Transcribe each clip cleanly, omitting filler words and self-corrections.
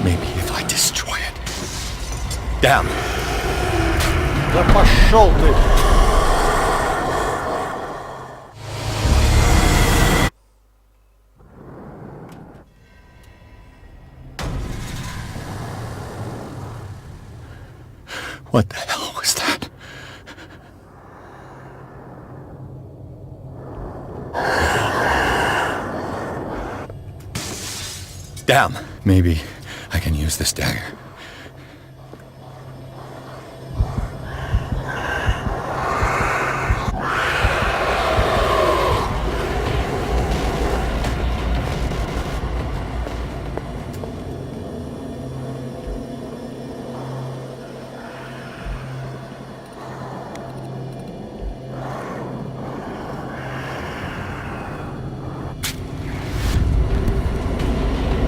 Maybe if I destroy it. Damn. Да пошел ты! What the hell was that? Damn. Maybe I can use this dagger.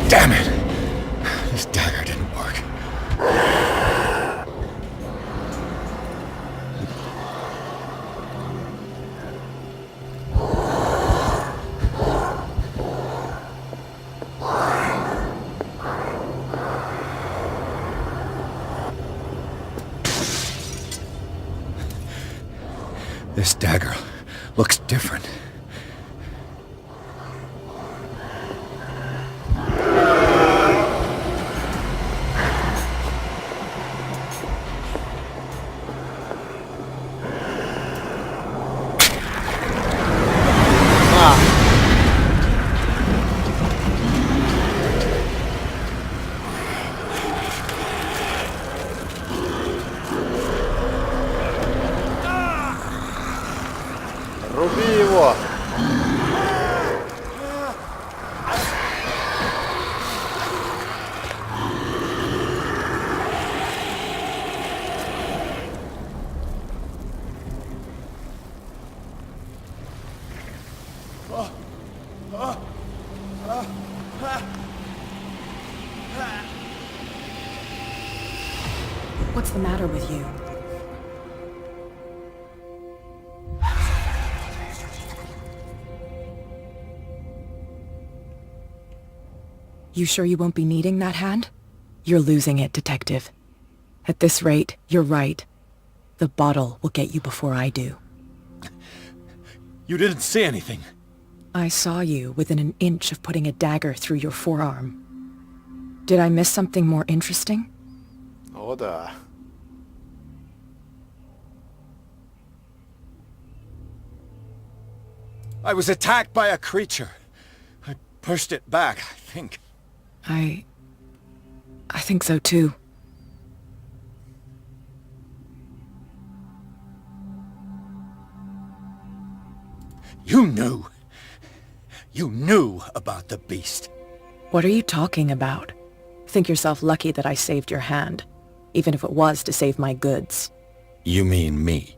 Damn it! This dagger didn't work. This dagger looks different. Руби его! What's the matter with you? You sure you won't be needing that hand? You're losing it, Detective. At this rate, you're right. The bottle will get you before I do. You didn't see anything. I saw you within an inch of putting a dagger through your forearm. Did I miss something more interesting? О, да. I was attacked by a creature. I pushed it back, I think. I think so too. You knew. You knew about the beast. What are you talking about? Think yourself lucky that I saved your hand, even if it was to save my goods. You mean me?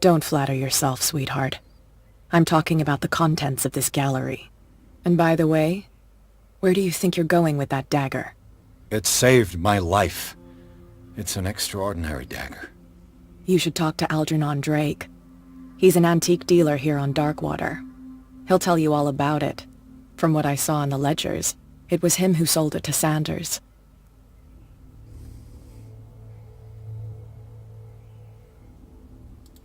Don't flatter yourself, sweetheart. I'm talking about the contents of this gallery. And by the way, where do you think you're going with that dagger? It saved my life. It's an extraordinary dagger. You should talk to Algernon Drake. He's an antique dealer here on Darkwater. He'll tell you all about it. From what I saw in the ledgers, it was him who sold it to Sanders.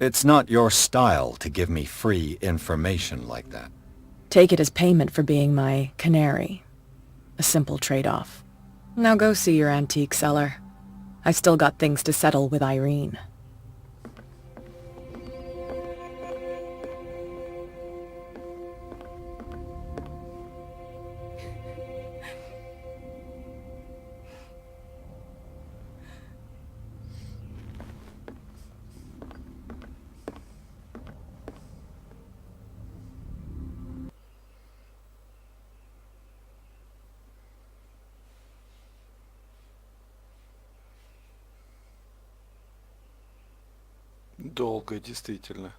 It's not your style to give me free information like that. Take it as payment for being my canary. A simple trade-off. Now go see your antique seller. I've still got things to settle with Irene. Долго, действительно.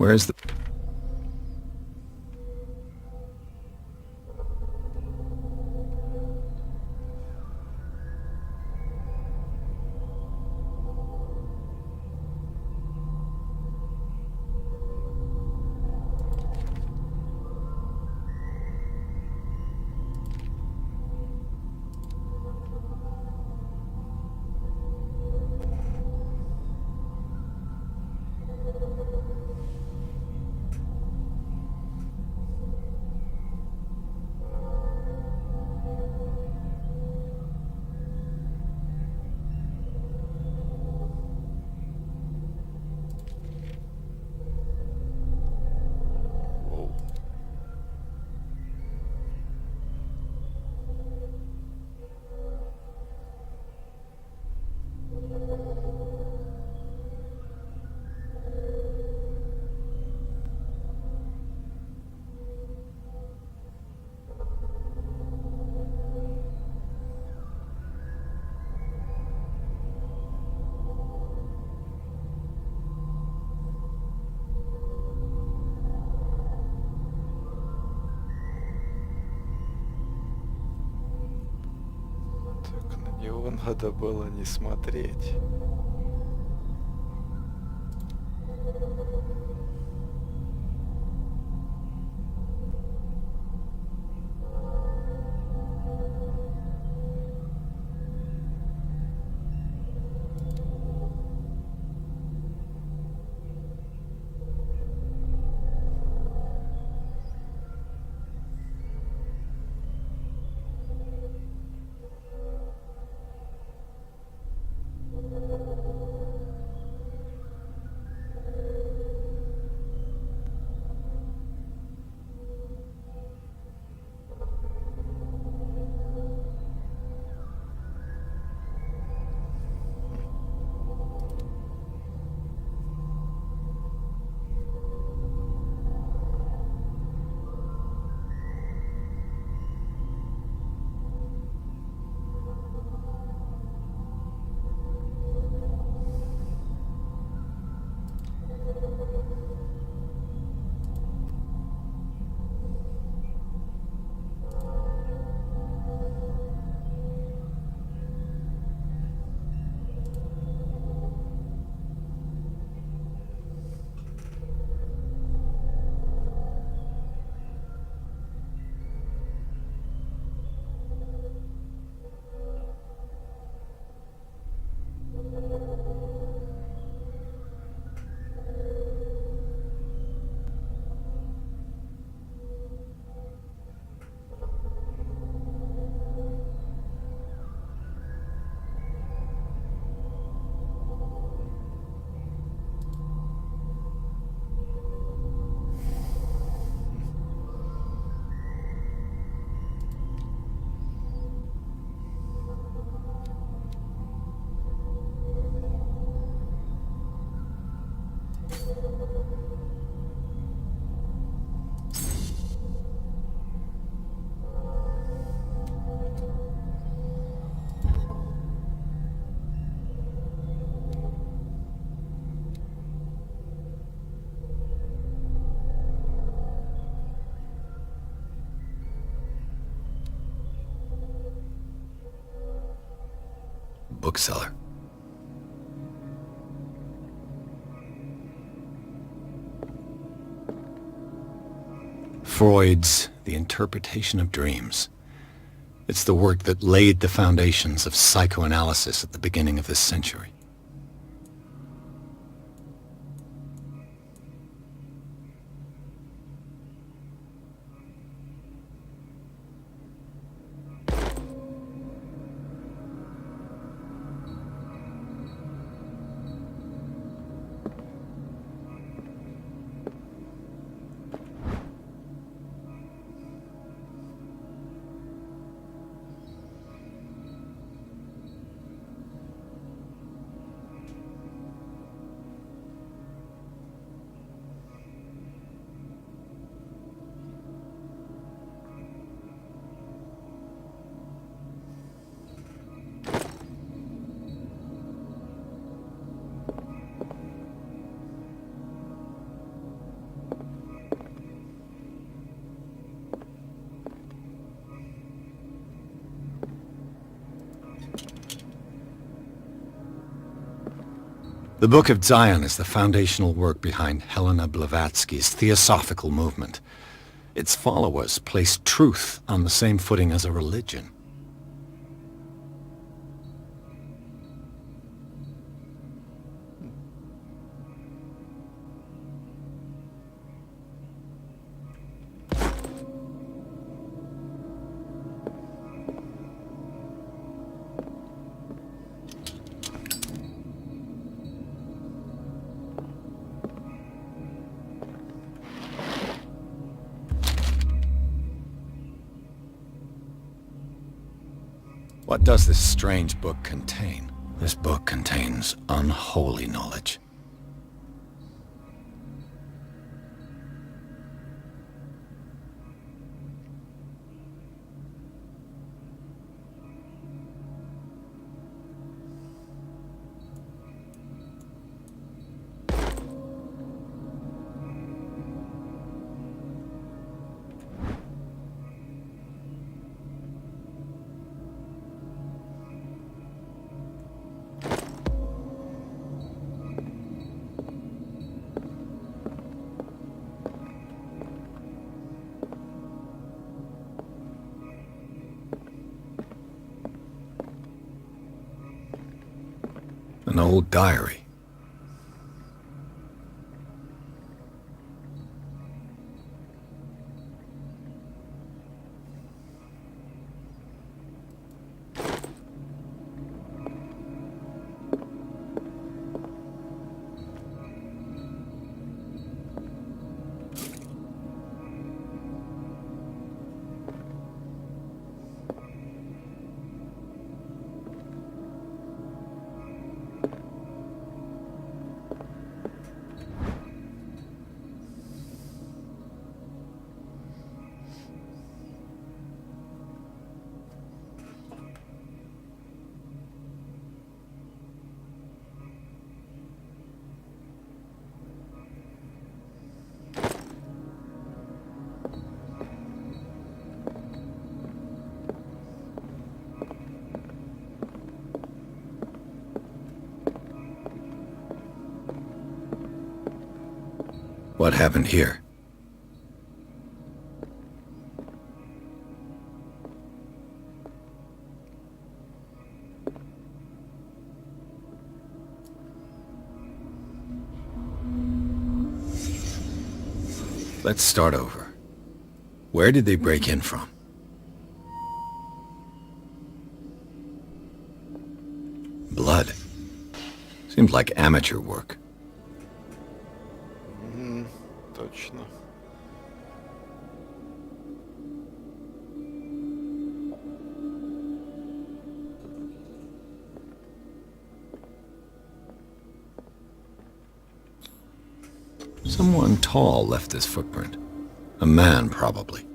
Where's the... Так на него надо было не смотреть. Bookseller. Freud's The Interpretation of Dreams. It's the work that laid the foundations of psychoanalysis at the beginning of this century. The Book of Zion is the foundational work behind Helena Blavatsky's Theosophical movement. Its followers place truth on the same footing as a religion. What does this strange book contain? This book contains unholy knowledge. An old diary. What happened here? Let's start over. Where did they break in from? Blood. Seems like amateur work. Точно. Someone tall left this footprint. A man, probably.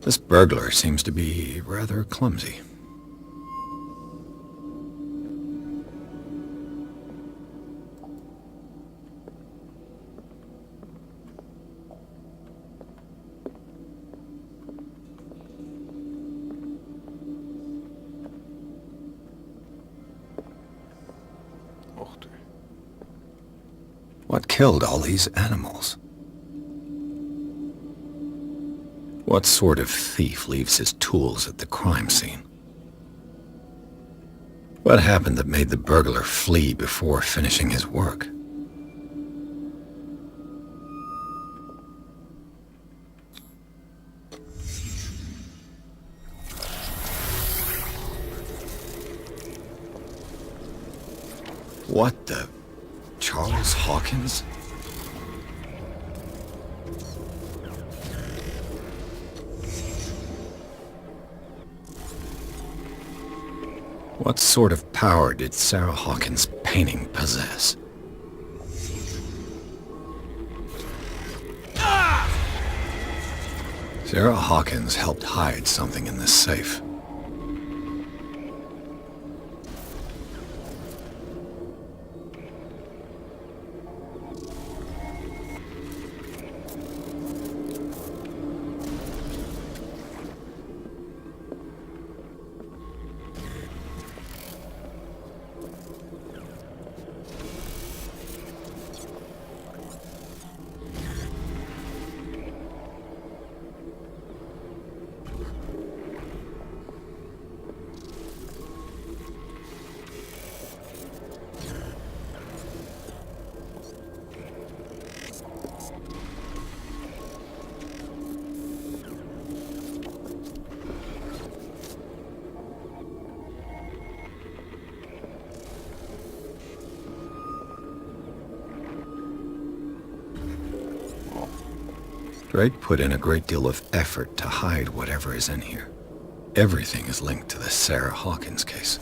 This burglar seems to be rather clumsy. Ух ты. What killed all these animals? What sort of thief leaves his tools at the crime scene? What happened that made the burglar flee before finishing his work? What the... Charles Hawkins? What sort of power did Sarah Hawkins' painting possess? Sarah Hawkins helped hide something in this safe. Drake put in a great deal of effort to hide whatever is in here. Everything is linked to the Sarah Hawkins case.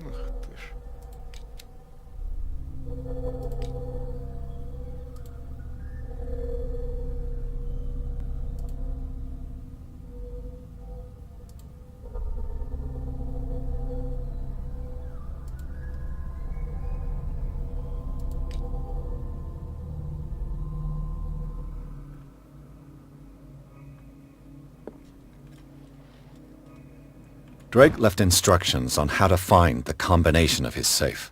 Ах ты ж. Drake left instructions on how to find the combination of his safe.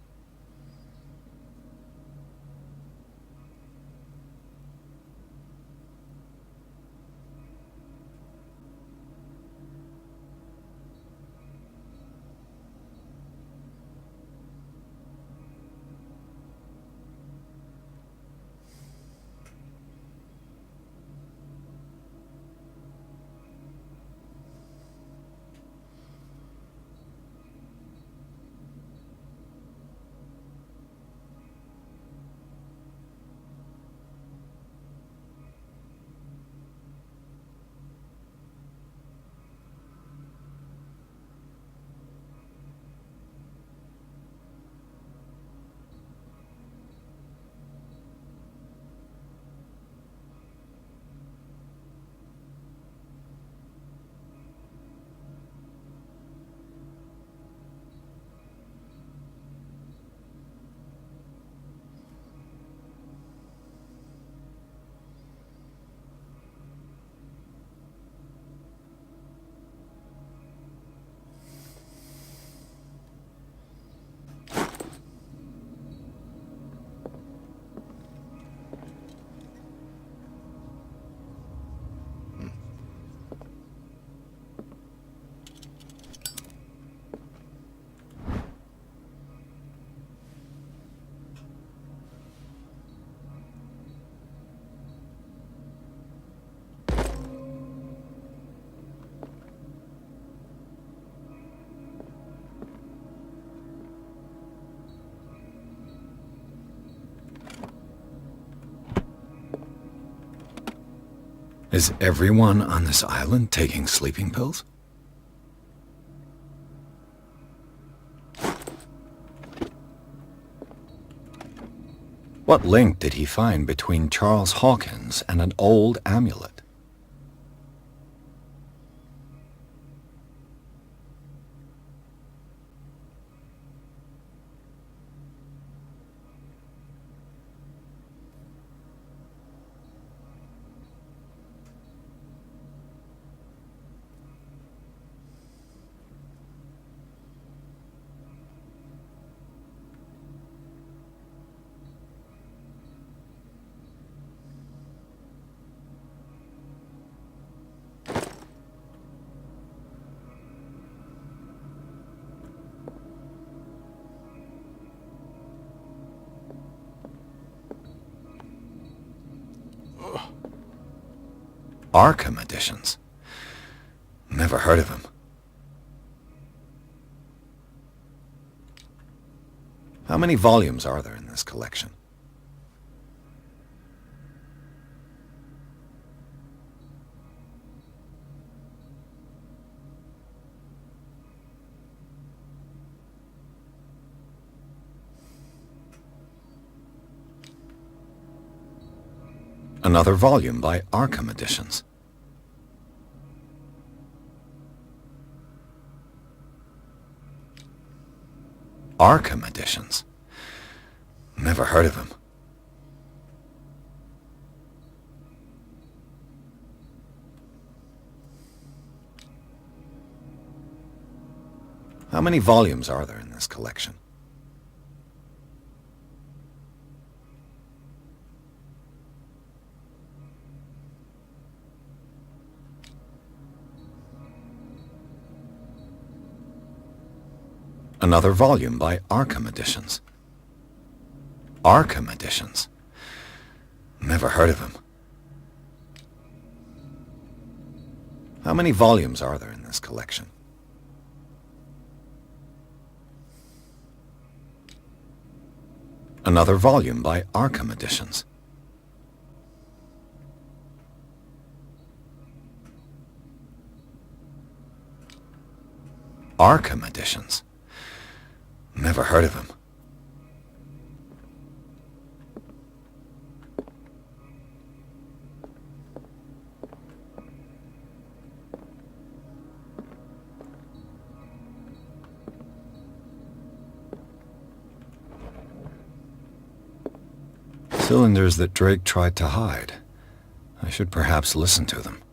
Is everyone on this island taking sleeping pills? What link did he find between Charles Hawkins and an old amulet? Arkham editions. Never heard of him. How many volumes are there in this collection? Another volume by Arkham Editions. Arkham Editions. Never heard of him. How many volumes are there in this collection? Another volume by Arkham Editions. Arkham Editions. Never heard of him. How many volumes are there in this collection? Another volume by Arkham Editions. Arkham Editions. Never heard of him. Cylinders that Drake tried to hide. I should perhaps listen to them.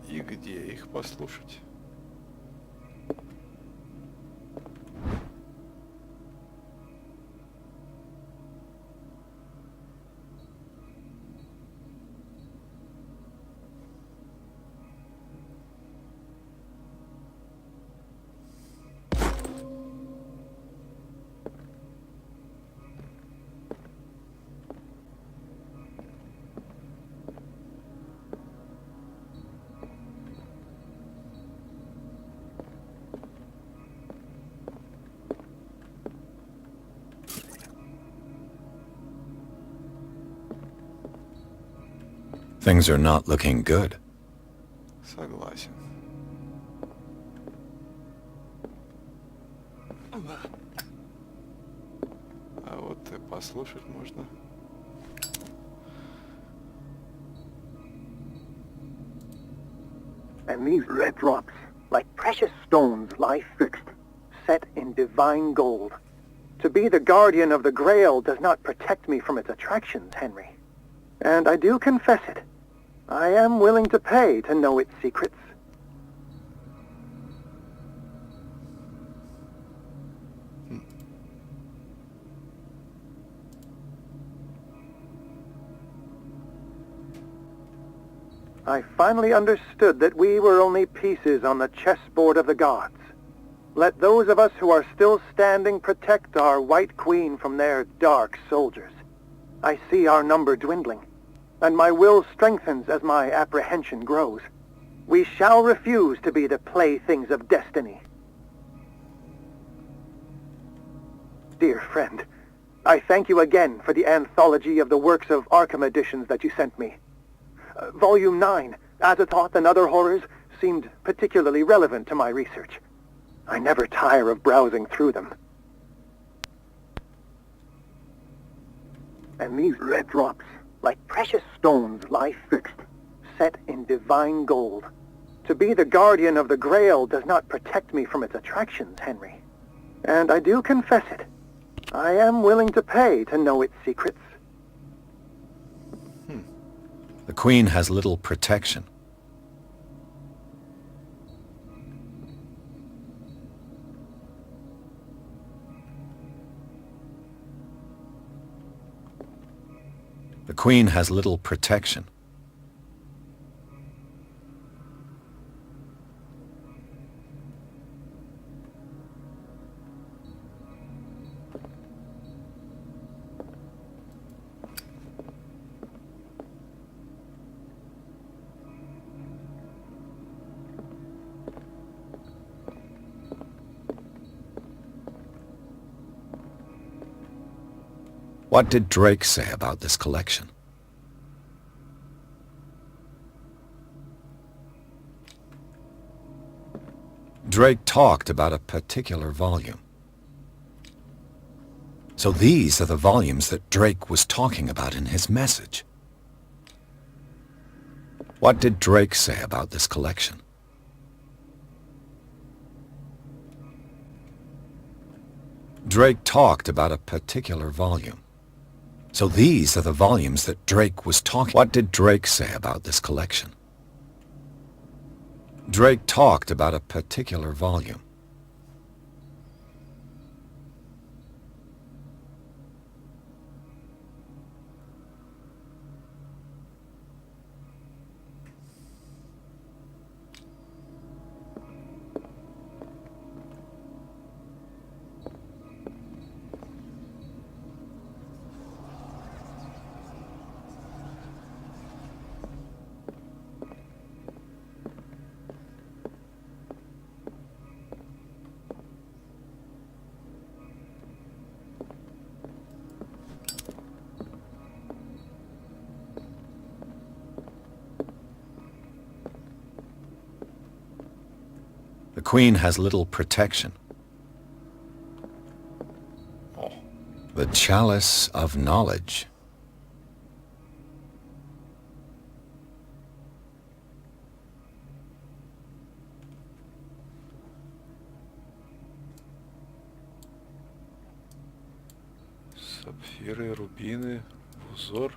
И где их послушать? Things are not looking good. Согласен. А вот и послушать можно. And these red drops, like precious stones, lie fixed, set in divine gold. To be the guardian of the Grail does not protect me from its attractions, Henry. And I do confess it. I am willing to pay to know its secrets. I finally understood that we were only pieces on the chessboard of the gods. Let those of us who are still standing protect our White Queen from their dark soldiers. I see our number dwindling, and my will strengthens as my apprehension grows. We shall refuse to be the playthings of destiny. Dear friend, I thank you again for the anthology of the works of Arkham editions that you sent me. Volume 9, Azathoth and Other Horrors, seemed particularly relevant to my research. I never tire of browsing through them. And these red drops, like precious stones, lie fixed, set in divine gold. To be the guardian of the Grail does not protect me from its attractions, Henry. And I do confess it. I am willing to pay to know its secrets. The Queen has little protection. The Queen has little protection. What did Drake say about this collection? Drake talked about a particular volume. So these are the volumes that Drake was talking about in his message. What did Drake say about this collection? Drake talked about a particular volume. So these are the volumes that Drake was talking. What did Drake say about this collection? Drake talked about a particular volume. The Queen has little protection. О, The Chalice of Knowledge. сапфиры, рубины, в узор.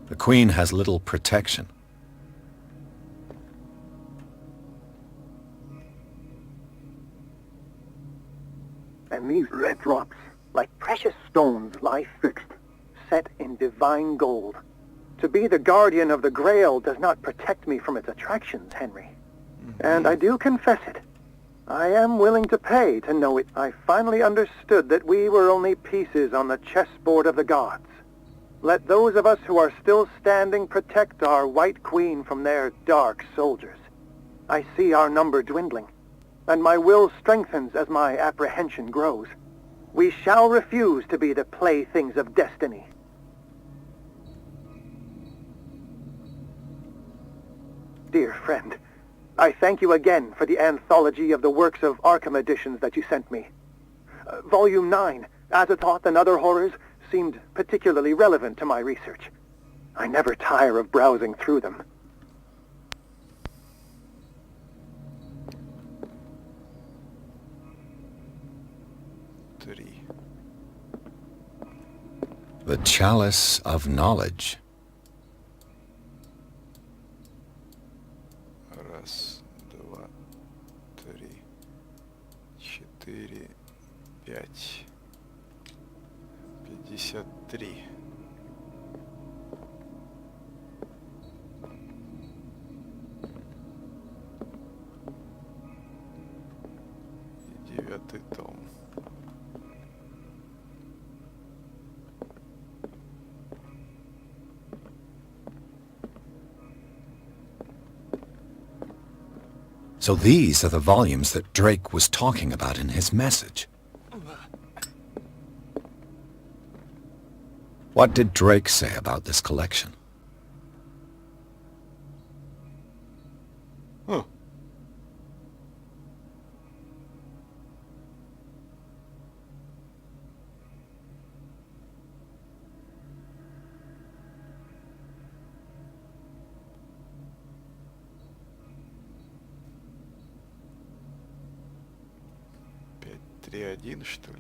The Queen has little protection. And these red drops, like precious stones, lie fixed, set in divine gold. To be the guardian of the Grail does not protect me from its attractions, Henry. And I do confess it. I am willing to pay to know it. I finally understood that we were only pieces on the chessboard of the gods. Let those of us who are still standing protect our White Queen from their dark soldiers. I see our number dwindling, and my will strengthens as my apprehension grows. We shall refuse to be the playthings of destiny. Dear friend, I thank you again for the anthology of the works of Arkham editions that you sent me. Volume 9, Azathoth and Other Horrors, seemed particularly relevant to my research. I never tire of browsing through them. Три. The Chalice of Knowledge. Раз, два, три, четыре, пять. 53. И 9-й том. So these are the volumes that Drake was talking about in his message. What did Drake say about this collection? Huh. Пять, три, один, что ли?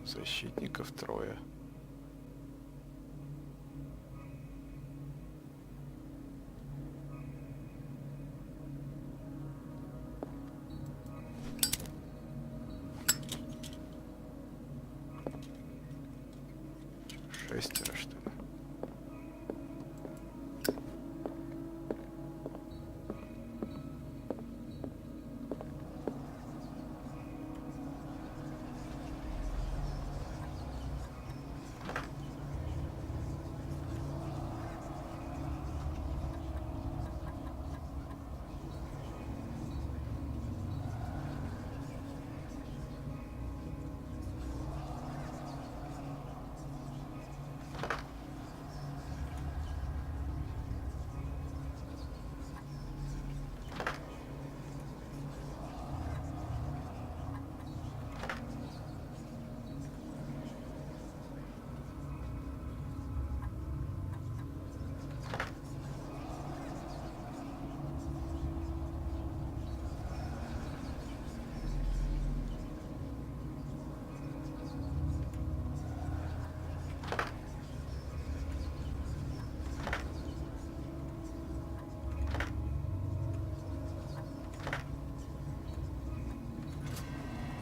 Защитников трое. Шестеро, что ли?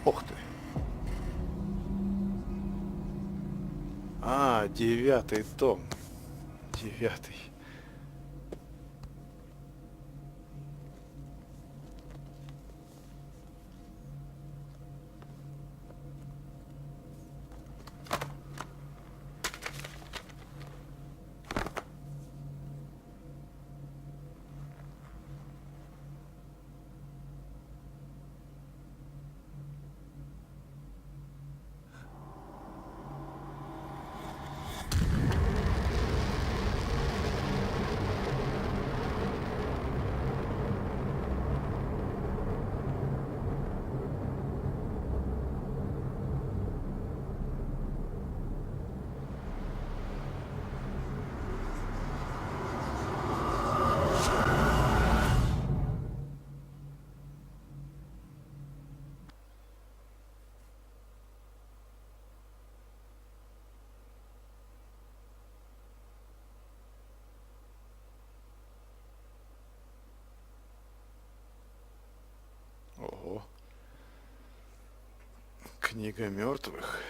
Ух ты. А, 9-й том. 9-й. Ого. Книга мертвых.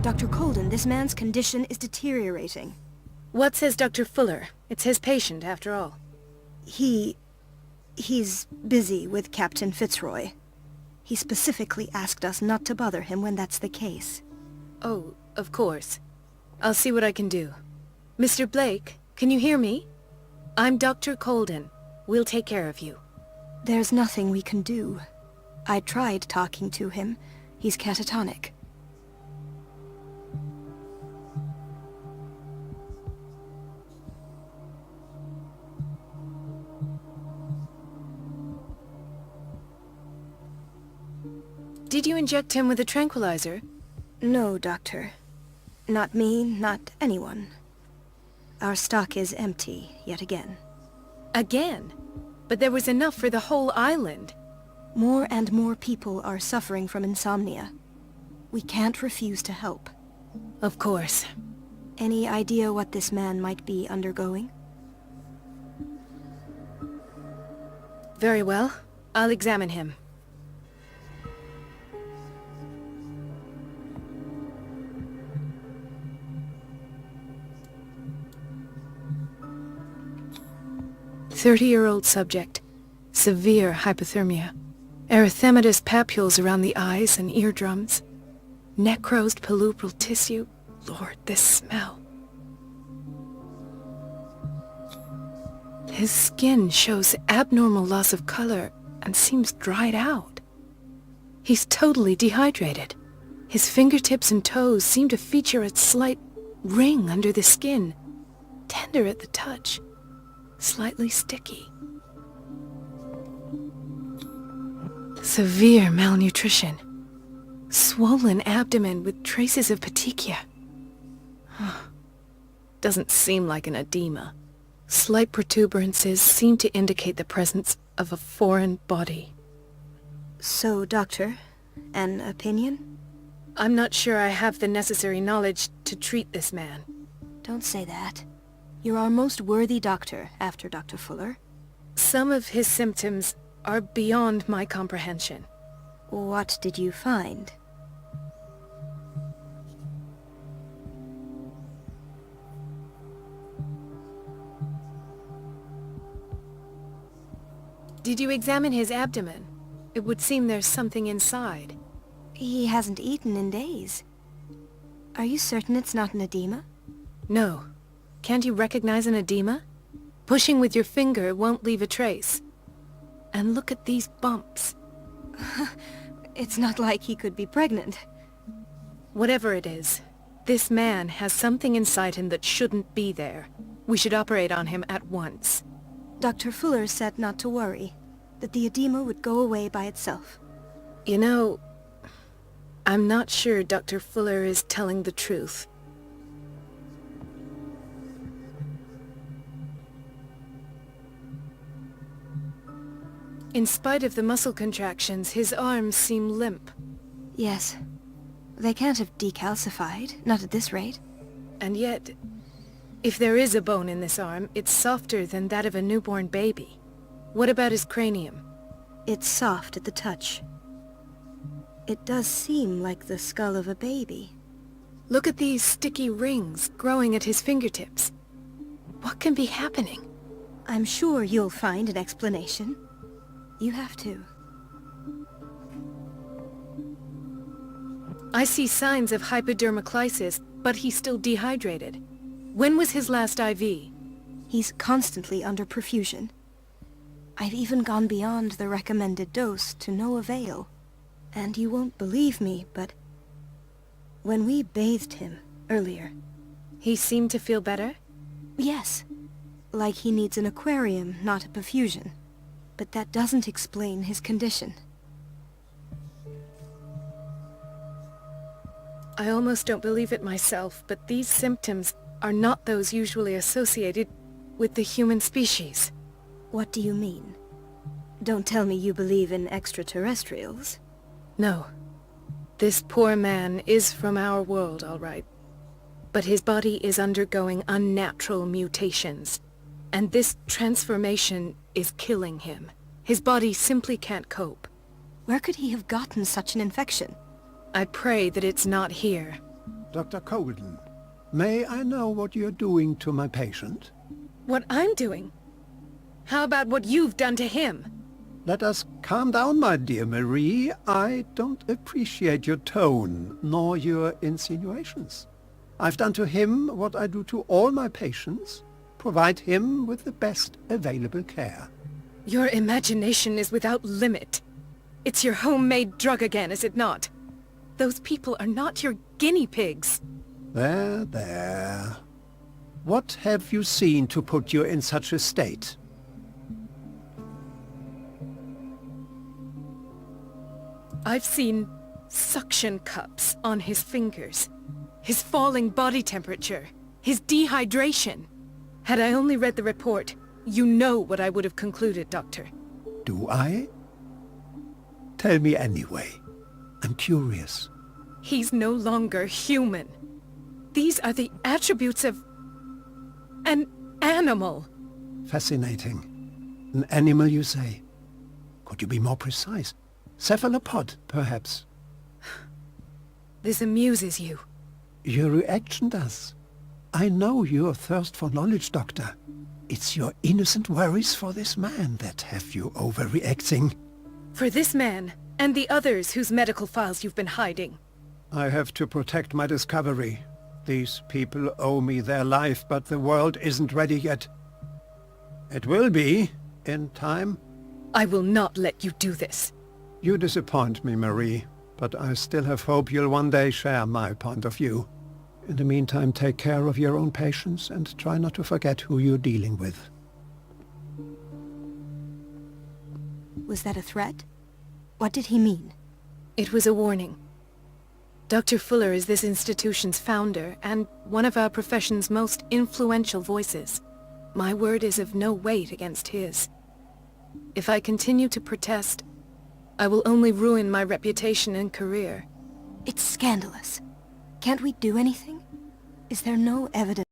Dr. Colden, this man's condition is deteriorating. What says Dr. Fuller? It's his patient, after all. He's busy with Captain Fitzroy. He specifically asked us not to bother him when that's the case. Oh, of course. I'll see what I can do. Mr. Blake, can you hear me? I'm Dr. Colden. We'll take care of you. There's nothing we can do. I tried talking to him. He's catatonic. Did you inject him with a tranquilizer? No, Doctor. Not me, not anyone. Our stock is empty, yet again. Again? But there was enough for the whole island. More and more people are suffering from insomnia. We can't refuse to help. Of course. Any idea what this man might be undergoing? Very well. I'll examine him. "30-year-old subject. Severe hypothermia. Erythematous papules around the eyes and eardrums. Necrosed palpebral tissue. Lord, this smell." His skin shows abnormal loss of color and seems dried out. He's totally dehydrated. His fingertips and toes seem to feature a slight ring under the skin, tender at the touch, slightly sticky. Severe malnutrition. Swollen abdomen with traces of petechia. Doesn't seem like an edema. Slight protuberances seem to indicate the presence of a foreign body. So, Doctor, an opinion? I'm not sure I have the necessary knowledge to treat this man. Don't say that. You're our most worthy doctor after Dr. Fuller. Some of his symptoms are beyond my comprehension. What did you find? Did you examine his abdomen? It would seem there's something inside. He hasn't eaten in days. Are you certain it's not an edema? No. Can't you recognize an edema? Pushing with your finger won't leave a trace. And look at these bumps. It's not like he could be pregnant. Whatever it is, this man has something inside him that shouldn't be there. We should operate on him at once. Dr. Fuller said not to worry, that the edema would go away by itself. You know, I'm not sure Dr. Fuller is telling the truth. In spite of the muscle contractions, his arms seem limp. Yes. They can't have decalcified, not at this rate. And yet, if there is a bone in this arm, it's softer than that of a newborn baby. What about his cranium? It's soft at the touch. It does seem like the skull of a baby. Look at these sticky rings growing at his fingertips. What can be happening? I'm sure you'll find an explanation. You have to. I see signs of hypodermoclysis, but he's still dehydrated. When was his last IV? He's constantly under perfusion. I've even gone beyond the recommended dose to no avail. And you won't believe me, but when we bathed him earlier... He seemed to feel better? Yes. Like he needs an aquarium, not a perfusion. But that doesn't explain his condition. I almost don't believe it myself, but these symptoms are not those usually associated with the human species. What do you mean? Don't tell me you believe in extraterrestrials. No. This poor man is from our world, all right. But his body is undergoing unnatural mutations. And this transformation is killing him. His body simply can't cope. Where could he have gotten such an infection? I pray that it's not here. Dr. Colden, may I know what you're doing to my patient? What I'm doing? How about what you've done to him? Let us calm down, my dear Marie. I don't appreciate your tone, nor your insinuations. I've done to him what I do to all my patients. Provide him with the best available care. Your imagination is without limit. It's your homemade drug again, is it not? Those people are not your guinea pigs. There, there. What have you seen to put you in such a state? I've seen suction cups on his fingers, his falling body temperature, his dehydration. Had I only read the report, you know what I would have concluded, Doctor. Do I? Tell me anyway. I'm curious. He's no longer human. These are the attributes of an animal. Fascinating. An animal, you say? Could you be more precise? Cephalopod, perhaps? This amuses you. Your reaction does. I know your thirst for knowledge, Doctor. It's your innocent worries for this man that have you overreacting. For this man, and the others whose medical files you've been hiding. I have to protect my discovery. These people owe me their life, but the world isn't ready yet. It will be, in time. I will not let you do this. You disappoint me, Marie, but I still have hope you'll one day share my point of view. In the meantime, take care of your own patients and try not to forget who you're dealing with. Was that a threat? What did he mean? It was a warning. Dr. Fuller is this institution's founder and one of our profession's most influential voices. My word is of no weight against his. If I continue to protest, I will only ruin my reputation and career. It's scandalous. Can't we do anything? Is there no evidence?